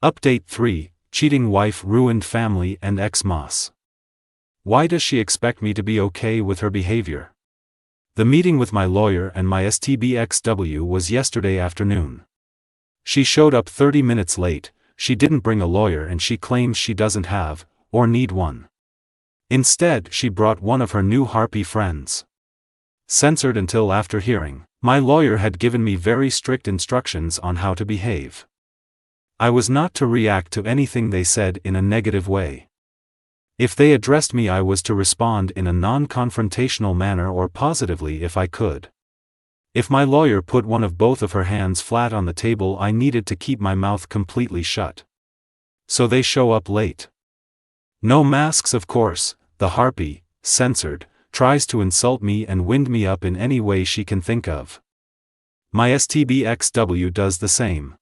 Update 3, cheating wife ruined family and ex-mas. Why does she expect me to be okay with her behavior? The meeting with my lawyer and my STBXW was yesterday afternoon. She showed up 30 minutes late, she didn't bring a lawyer and she claims she doesn't have, or need one. Instead, she brought one of her new harpy friends. Censored until after hearing. My lawyer had given me very strict instructions on how to behave. I was not to react to anything they said in a negative way. If they addressed me, I was to respond in a non-confrontational manner or positively if I could. If my lawyer put one of both of her hands flat on the table, I needed to keep my mouth completely shut. So they show up late. No masks, of course. The harpy, censored, tries to insult me and wind me up in any way she can think of. My STBXW does the same.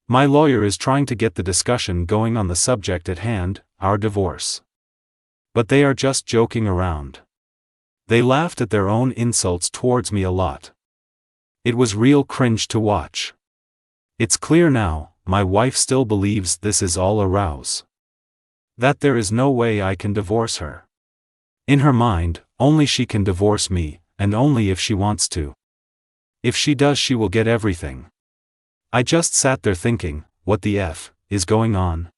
My lawyer is trying to get the discussion going on the subject at hand, our divorce. But they are just joking around. They laughed at their own insults towards me a lot. It was real cringe to watch. It's clear now, my wife still believes this is all a ruse. That there is no way I can divorce her. In her mind, only she can divorce me, and only if she wants to. If she does, she will get everything. I just sat there thinking, what the F is going on?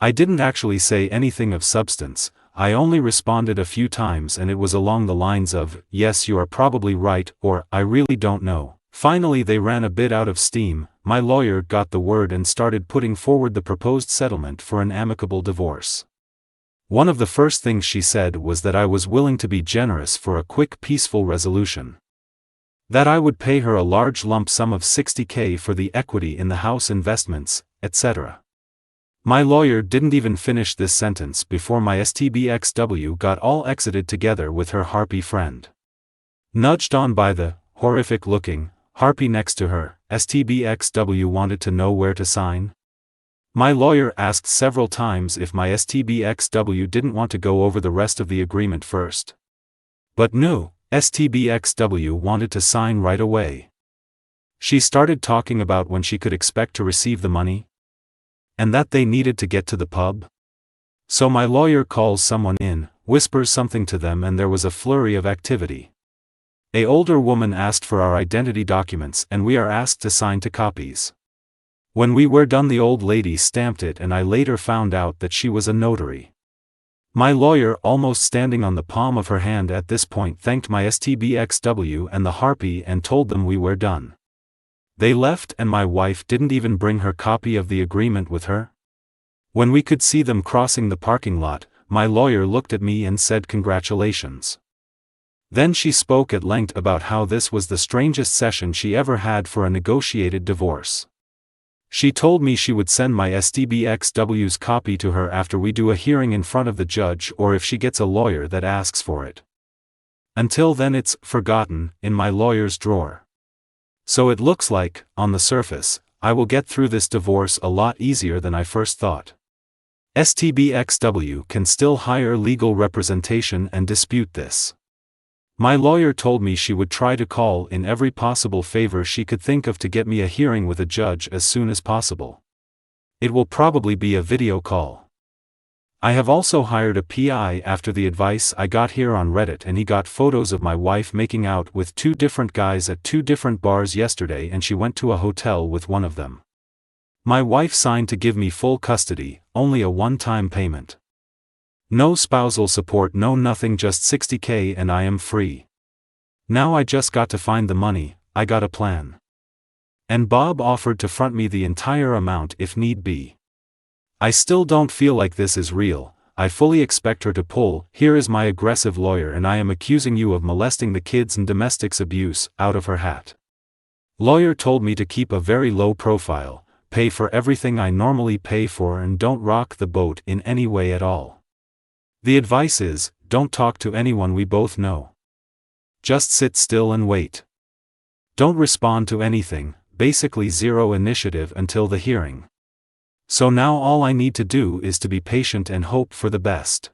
I didn't actually say anything of substance, I only responded a few times and it was along the lines of, yes, you are probably right, or, I really don't know. Finally they ran a bit out of steam. My lawyer got the word and started putting forward the proposed settlement for an amicable divorce. One of the first things she said was that I was willing to be generous for a quick peaceful resolution. That I would pay her a large lump sum of $60,000 for the equity in the house investments, etc. My lawyer didn't even finish this sentence before my STBXW got all exited together with her harpy friend. Nudged on by the horrific-looking harpy next to her, STBXW wanted to know where to sign. My lawyer asked several times if my STBXW didn't want to go over the rest of the agreement first. But no, STBXW wanted to sign right away. She started talking about when she could expect to receive the money, and that they needed to get to the pub. So my lawyer calls someone in, whispers something to them, and there was a flurry of activity. An older woman asked for our identity documents and we are asked to sign to copies. When we were done, the old lady stamped it and I later found out that she was a notary. My lawyer, almost standing on the palm of her hand at this point, thanked my STBXW and the harpy and told them we were done. They left and my wife didn't even bring her copy of the agreement with her. When we could see them crossing the parking lot, my lawyer looked at me and said congratulations. Then she spoke at length about how this was the strangest session she ever had for a negotiated divorce. She told me she would send my STBXW's copy to her after we do a hearing in front of the judge, or if she gets a lawyer that asks for it. Until then it's forgotten in my lawyer's drawer. So it looks like, on the surface, I will get through this divorce a lot easier than I first thought. STBXW can still hire legal representation and dispute this. My lawyer told me she would try to call in every possible favor she could think of to get me a hearing with a judge as soon as possible. It will probably be a video call. I have also hired a PI after the advice I got here on Reddit, and he got photos of my wife making out with 2 different guys at 2 different bars yesterday, and she went to a hotel with one of them. My wife signed to give me full custody, only a one-time payment. No spousal support, no nothing, just $60,000 and I am free. Now I just got to find the money, I got a plan. And Bob offered to front me the entire amount if need be. I still don't feel like this is real. I fully expect her to pull, "Here is my aggressive lawyer and I am accusing you of molesting the kids and domestic abuse," out of her hat. Lawyer told me to keep a very low profile, pay for everything I normally pay for, and don't rock the boat in any way at all. The advice is, don't talk to anyone we both know. Just sit still and wait. Don't respond to anything, basically zero initiative until the hearing. So now all I need to do is to be patient and hope for the best.